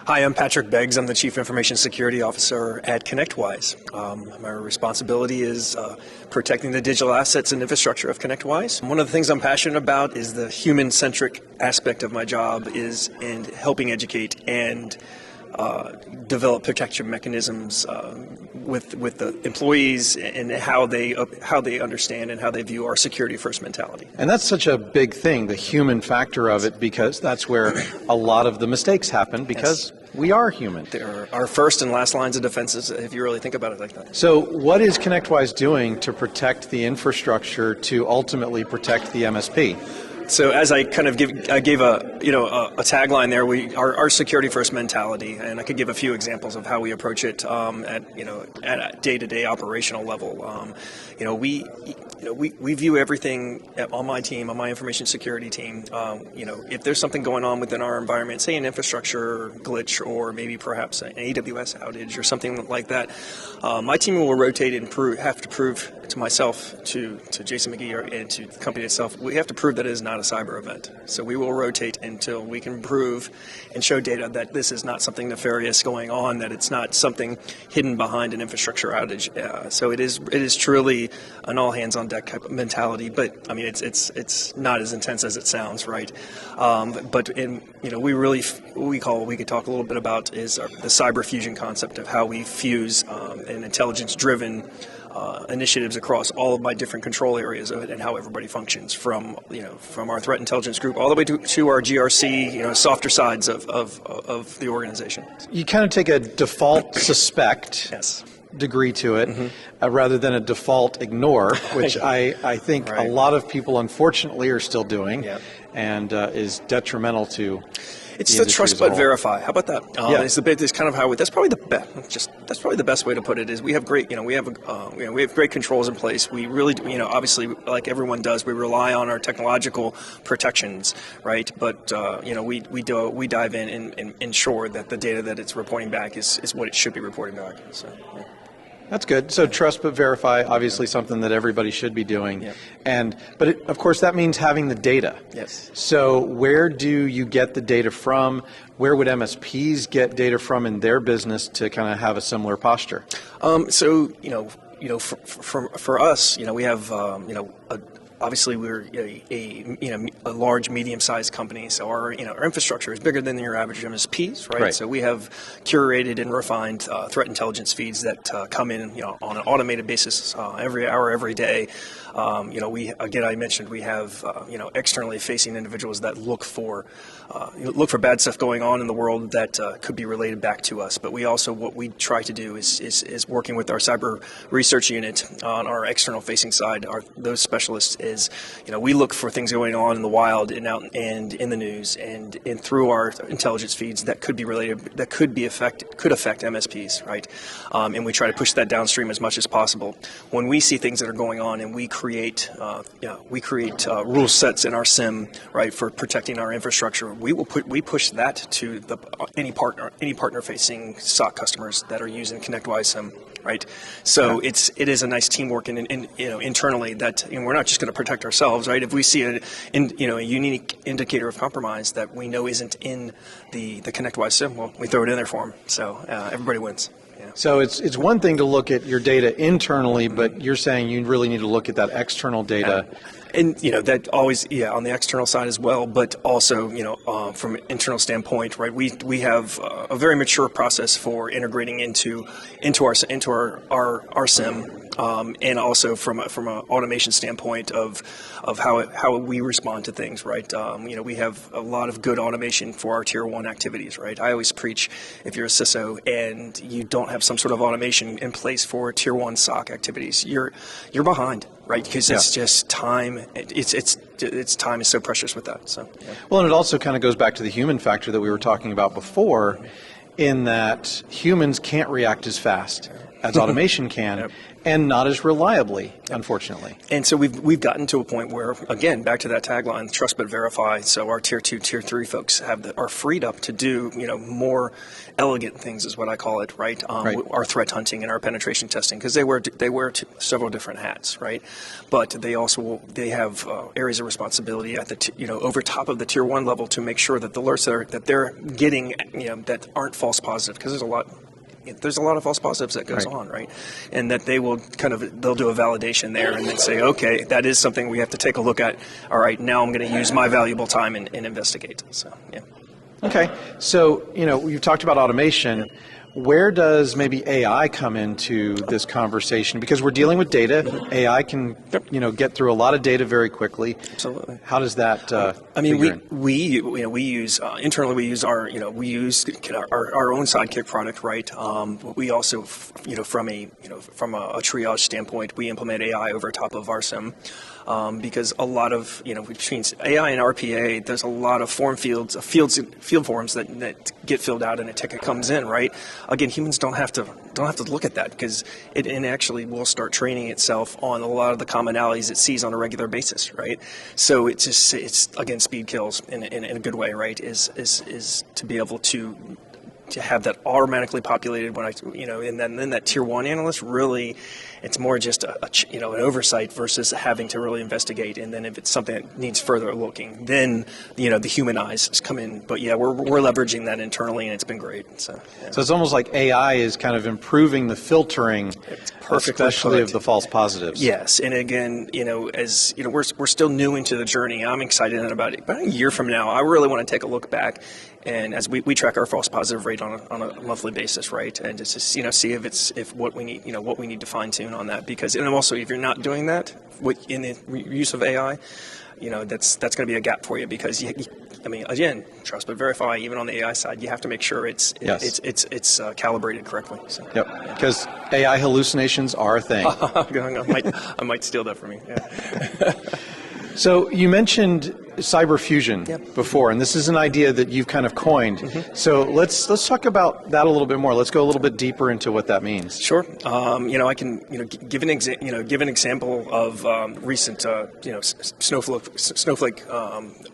Hi, I'm Patrick Beggs. I'm the Chief Information Security Officer at Connectwise. My responsibility is protecting the digital assets and infrastructure of Connectwise. One of the things I'm passionate about is the human-centric aspect of my job is in helping educate and develop protection mechanisms with the employees and how they understand and how they view our security first mentality. And that's such a big thing, the human factor of it, because that's where a lot of the mistakes happen because we are human. They're our first and last lines of defenses if you really think about it like that. So what is Connectwise doing to protect the infrastructure to ultimately protect the MSP? So as I kind of gave a tagline there, our security first mentality, and I could give a few examples of how we approach it at a day-to-day operational level. We view everything on my team, on my information security team. If there's something going on within our environment, say an infrastructure glitch or maybe perhaps an AWS outage or something like that, my team will rotate and have to prove to myself, to Jason McGee, and to the company itself, we have to prove that it is not a cyber event. So we will rotate until we can prove and show data that this is not something nefarious going on, that it's not something hidden behind an infrastructure outage. So it is truly an all hands on deck type of mentality. But I mean, it's not as intense as it sounds, right? But we could talk a little bit about is the cyber fusion concept of how we fuse an intelligence driven initiatives across all of my different control areas of it and how everybody functions from our threat intelligence group all the way to our GRC, softer sides of the organization. You kind of take a default suspect degree to it rather than a default ignore, which I think a lot of people unfortunately are still doing and is detrimental to It's the trust but verify. How about that? It's kind of how that's probably the best way to put it. Is we have great we have great controls in place. We really do, obviously like everyone does, we rely on our technological protections, right? But we dive in and ensure that the data that it's reporting back is what it should be reporting back. So. Yeah. That's good. So trust but verify, obviously something that everybody should be doing. Yeah. Of course, that means having the data. Yes. So where do you get the data from? Where would MSPs get data from in their business to kind of have a similar posture? For us, we have obviously we're a large, medium-sized company, so our infrastructure is bigger than your average MSPs, right? So we have curated and refined threat intelligence feeds that come in, on an automated basis every hour, every day. I mentioned we have externally facing individuals that look for bad stuff going on in the world that could be related back to us. But what we try to do is working with our cyber research unit on our external facing side. Those specialists is we look for things going on in the wild and out and in the news and through our intelligence feeds that could be related, that could affect MSPs, right? And we try to push that downstream as much as possible. When we see things that are going on and we create rule sets in our SIM, right, for protecting our infrastructure, we push that to any partner facing SOC customers that are using Connectwise SIM, right? So it is a nice teamwork and internally that we're not just going to protect ourselves, right? If we see a unique indicator of compromise that we know isn't in the Connectwise SIM, well, we throw it in there for them. So everybody wins. Yeah. So it's one thing to look at your data internally, but you're saying you really need to look at that external data. And that always, on the external side as well, but also, from an internal standpoint, right? We have a very mature process for integrating into our SIM, and also from an automation standpoint of how we respond to things, right? We have a lot of good automation for our tier 1 activities, right? I always preach if you're a CISO and you don't have some sort of automation in place for tier 1 SOC activities, you're behind. Right, because it's just time. It's time is so precious with that. So, Well, and it also kind of goes back to the human factor that we were talking about before, in that humans can't react as fast. as automation can, and not as reliably, unfortunately. And so we've gotten to a point where, again, back to that tagline, trust but verify. So our tier 2, tier 3 folks are freed up to do, more elegant things, is what I call it, right? Our threat hunting and our penetration testing, because they wear several different hats, right? But they also they have areas of responsibility at the over top of the tier 1 level to make sure that the alerts that they're getting, that aren't false positive, because there's a lot of false positives that goes on, right? And that they'll do a validation there and then say, okay, that is something we have to take a look at. All right, now I'm going to use my valuable time and investigate. So, yeah. Okay. So, you've talked about automation. Where does maybe AI come into this conversation? Because we're dealing with data. AI can, get through a lot of data very quickly. Absolutely. How does that? We use internally. We use our our own Sidekick product, right? We also, from a triage standpoint, we implement AI over top of our SIM. Because a lot of, between AI and RPA, there's a lot of field forms that get filled out and a ticket comes in, right? Again, humans don't have to look at that, because it actually will start training itself on a lot of the commonalities it sees on a regular basis, right? So it's again, speed kills in a good way, right? Is to be able to have that automatically populated and then that tier 1 analyst, really, it's more just an oversight versus having to really investigate. And then if it's something that needs further looking, then the human eyes come in. But yeah, we're leveraging that internally, and it's been great. So it's almost like AI is kind of improving the filtering, especially of the false positives. Yes, and again, as we're still new into the journey. I'm excited about it. About a year from now, I really want to take a look back. And as we track our false positive rate on a monthly basis, right, and just see if what we need to fine tune on that, because and also if you're not doing that in the use of AI, that's going to be a gap for you, because again, trust but verify. Even on the AI side, you have to make sure it's calibrated correctly. So, because AI hallucinations are a thing. I might steal that from you. Yeah. So you mentioned cyber fusion before, and this is an idea that you've kind of coined. Mm-hmm. So let's talk about that a little bit more. Let's go a little bit deeper into what that means. Sure. I can give an example of recent Snowflake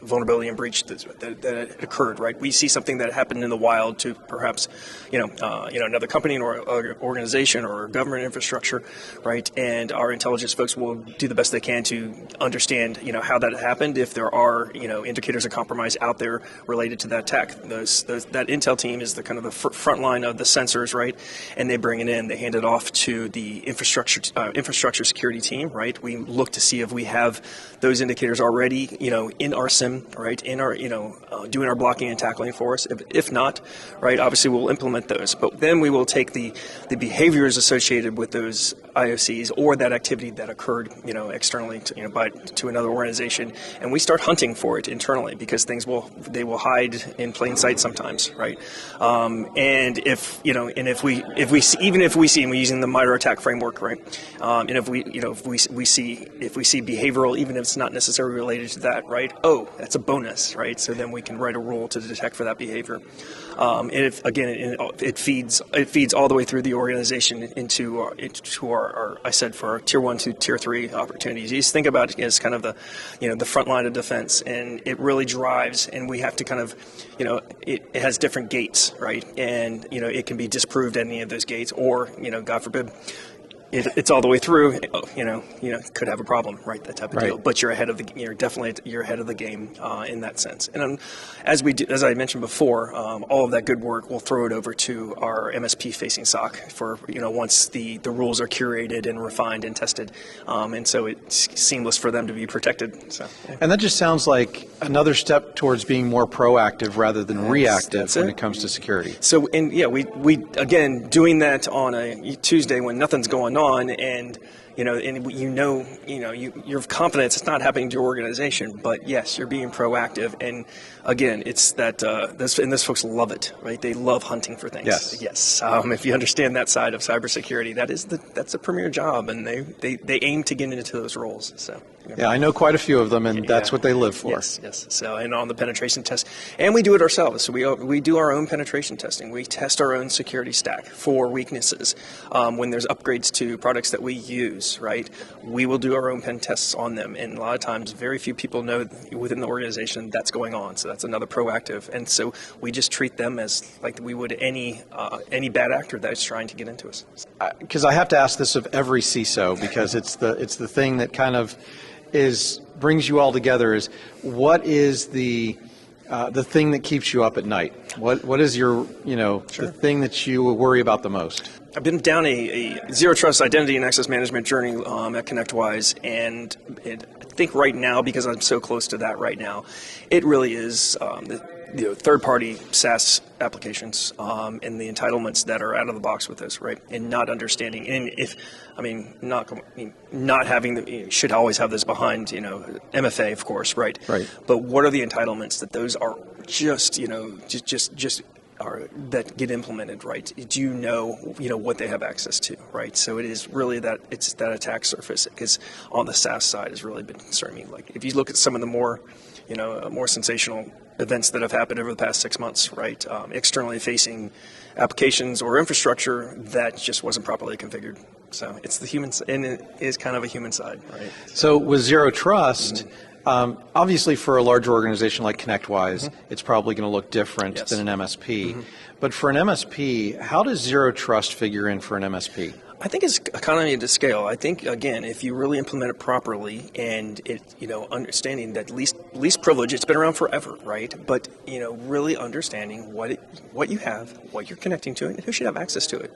vulnerability and breach that occurred. Right. We see something that happened in the wild to perhaps another company or organization or government infrastructure, right? And our intelligence folks will do the best they can to understand how that happened. If there are indicators of compromise out there related to that attack, that intel team is the kind of the front line of the sensors, right? And they bring it in, they hand it off to the infrastructure security team, right? We look to see if we have those indicators already, in our SIM, right? In our doing our blocking and tackling for us. If not, right, obviously we'll implement those. But then we will take the behaviors associated with those IOCs or that activity that occurred, externally to another organization, and we start hunting for it internally, because they will hide in plain sight sometimes, right? And if we see, even if we see, and we're using the MITRE ATT&CK framework, right? And if we see behavioral, even if it's not necessarily related to that, right? Oh, that's a bonus, right? So then we can write a rule to detect for that behavior. And it feeds all the way through the organization into our I said, for our tier 1 to tier 3 opportunities. You just think about it as kind of the front line of defense, and it really drives. And we have to kind of, it has different gates, right? And it can be disproved at any of those gates, or God forbid, it's all the way through. Could have a problem, right? That type of deal. But you're ahead of the game in that sense. And as I mentioned before, all of that good work, we'll throw it over to our MSP facing SOC for once the rules are curated and refined and tested, and so it's seamless for them to be protected. So, yeah. And that just sounds like another step towards being more proactive rather than reactive when it comes to security. So, we again doing that on a Tuesday when nothing's going on, and and you're confident it's not happening to your organization, but yes, you're being proactive. And again, it's that those folks love it, right? They love hunting for things. Yes. If you understand that side of cybersecurity, that's a premier job, and they aim to get into those roles. So. Yeah, I know quite a few of them, and that's what they live for. Yes. So, and on the penetration test, and we do it ourselves. So we do our own penetration testing. We test our own security stack for weaknesses. When there's upgrades to products that we use, right, we will do our own pen tests on them. And a lot of times, very few people know within the organization that's going on. So that's another proactive. And so we just treat them as like we would any bad actor that is trying to get into us. Because I have to ask this of every CISO, because it's the thing that kind of brings you all together, is what is the thing that keeps you up at night? What is your the thing that you worry about the most? I've been down a zero trust identity and access management journey at Connectwise, and I think right now, because I'm so close to that right now, it really is third-party SaaS applications and the entitlements that are out of the box with this, right? And not understanding, and not having you should always have this behind, MFA, of course, right? Right. But what are the entitlements that those are just that get implemented, right? Do you know what they have access to, right? So it is really that attack surface, because on the SaaS side has really been concerning me. Like if you look at some of the more sensational events that have happened over the past 6 months, right? Externally facing applications or infrastructure that just wasn't properly configured. So it's the human, and it is kind of a human side, right? So with zero trust, obviously for a larger organization like Connectwise, it's probably going to look different than an MSP. But for an MSP, how does zero trust figure in for an MSP? I think it's economy to scale. I think, again, if you really implement it properly, and understanding that least privilege, it's been around forever, right? But really understanding what you have, what you're connecting to, and who should have access to it,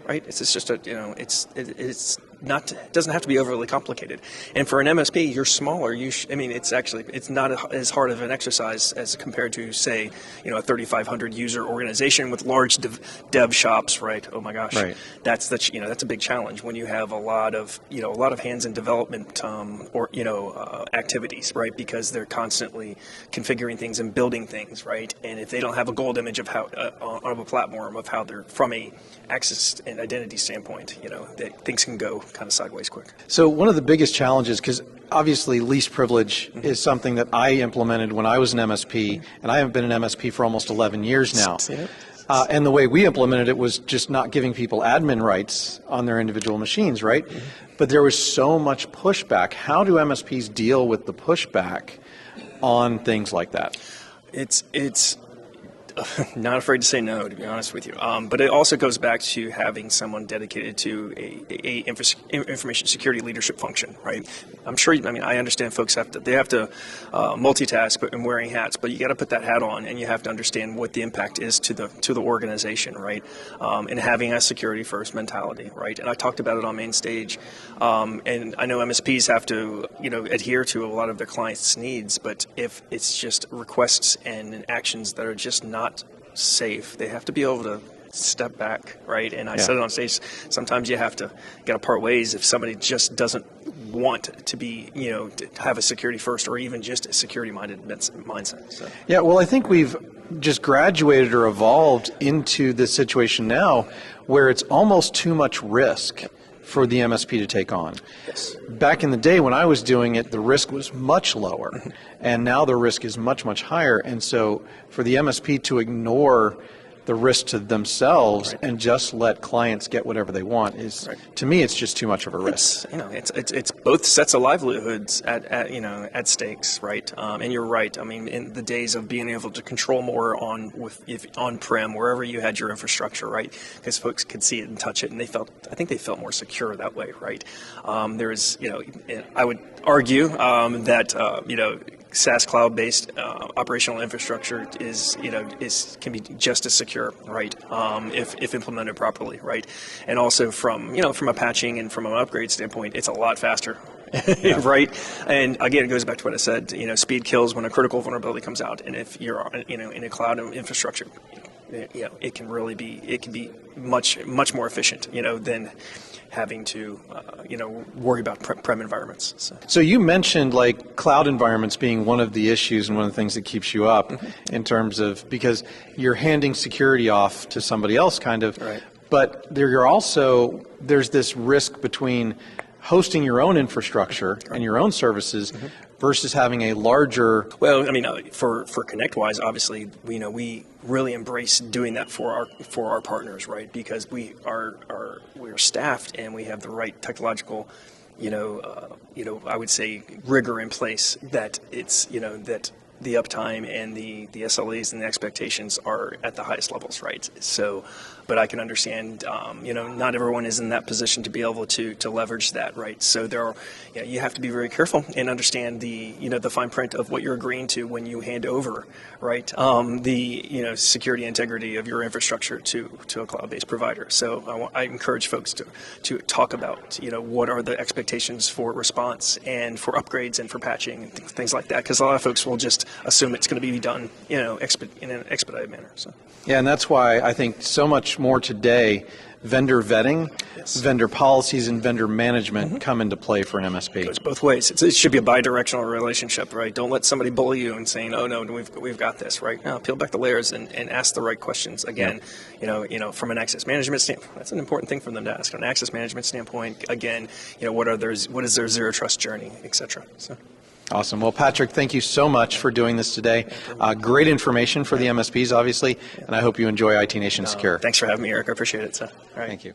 right? It's just it's not, it doesn't have to be overly complicated. And for an MSP, you're smaller. It's not as hard of an exercise as compared to, say, a 3,500 user organization with large dev shops, right? Oh my gosh, right. That's a big challenge when you have a lot of hands in development activities, right? Because they're constantly configuring things and building things, right? And if they don't have a gold image of how of a platform of how they're from a access and identity standpoint, that things can go kind of sideways quick. So one of the biggest challenges, because obviously least privilege is something that I implemented when I was an MSP, and I haven't been an MSP for almost 11 years now. And the way we implemented it was just not giving people admin rights on their individual machines, right? But there was so much pushback. How do MSPs deal with the pushback on things like that? It's not afraid to say no, to be honest with you. But it also goes back to having someone dedicated to a information security leadership function, right? I'm sure. I understand folks have to multitask and wearing hats, but you got to put that hat on, and you have to understand what the impact is to the organization, right? And having a security first mentality, right? And I talked about it on main stage, and I know MSPs have to adhere to a lot of their clients' needs, but if it's just requests and actions that are just not safe, they have to be able to step back, right? And I said it on stage, sometimes you got to part ways if somebody just doesn't want to be, to have a security first or even just a security minded mindset. So. Yeah, well, I think we've just graduated or evolved into this situation now where it's almost too much risk for the MSP to take on. Yes. Back in the day when I was doing it, the risk was much lower, and now the risk is much, much higher. And so for the MSP to ignore the risk to themselves and just let clients get whatever they want is, to me, it's just too much of a risk. It's both sets of livelihoods at stakes, right? And you're right. In the days of being able to control more on-prem, wherever you had your infrastructure, right? Because folks could see it and touch it, and I think they felt more secure that way, right? I would argue that SaaS cloud-based operational infrastructure can be just as secure, right? If implemented properly, right? And also from a patching and from an upgrade standpoint, it's a lot faster, right? And again, it goes back to what I said. Speed kills when a critical vulnerability comes out, and if you're in a cloud infrastructure, it can really be, it can be much more efficient, than having to, worry about prem environments. So you mentioned like cloud environments being one of the issues and one of the things that keeps you up in terms of, because you're handing security off to somebody else kind of, Right. but there's this risk between hosting your own infrastructure and your own services versus having a larger. Well, I mean, for Connectwise, obviously, we really embrace doing that for our partners, right? Because we're staffed and we have the right technological, I would say rigor in place that it's, that the uptime and the SLAs and the expectations are at the highest levels, right? So, but I can understand, not everyone is in that position to be able to leverage that, right? So you have to be very careful and understand the fine print of what you're agreeing to when you hand over, right? The security integrity of your infrastructure to a cloud-based provider. So I encourage folks to talk about, what are the expectations for response and for upgrades and for patching and things like that, because a lot of folks will just assume it's going to be done, in an expedited manner. So. Yeah, and that's why I think so much more today, vendor vetting, vendor policies, and vendor management come into play for an MSP. It goes both ways. It should be a bi-directional relationship, right? Don't let somebody bully you and saying, "Oh no, we've got this," right? Now, peel back the layers and ask the right questions. Again, from an access management standpoint, that's an important thing for them to ask. From an access management standpoint, again, what is their zero trust journey, et cetera. So. Awesome. Well, Patrick, thank you so much for doing this today. Great information for the MSPs, obviously, and I hope you enjoy IT Nation Secure. Thanks for having me, Eric. I appreciate it. So, all right. Thank you.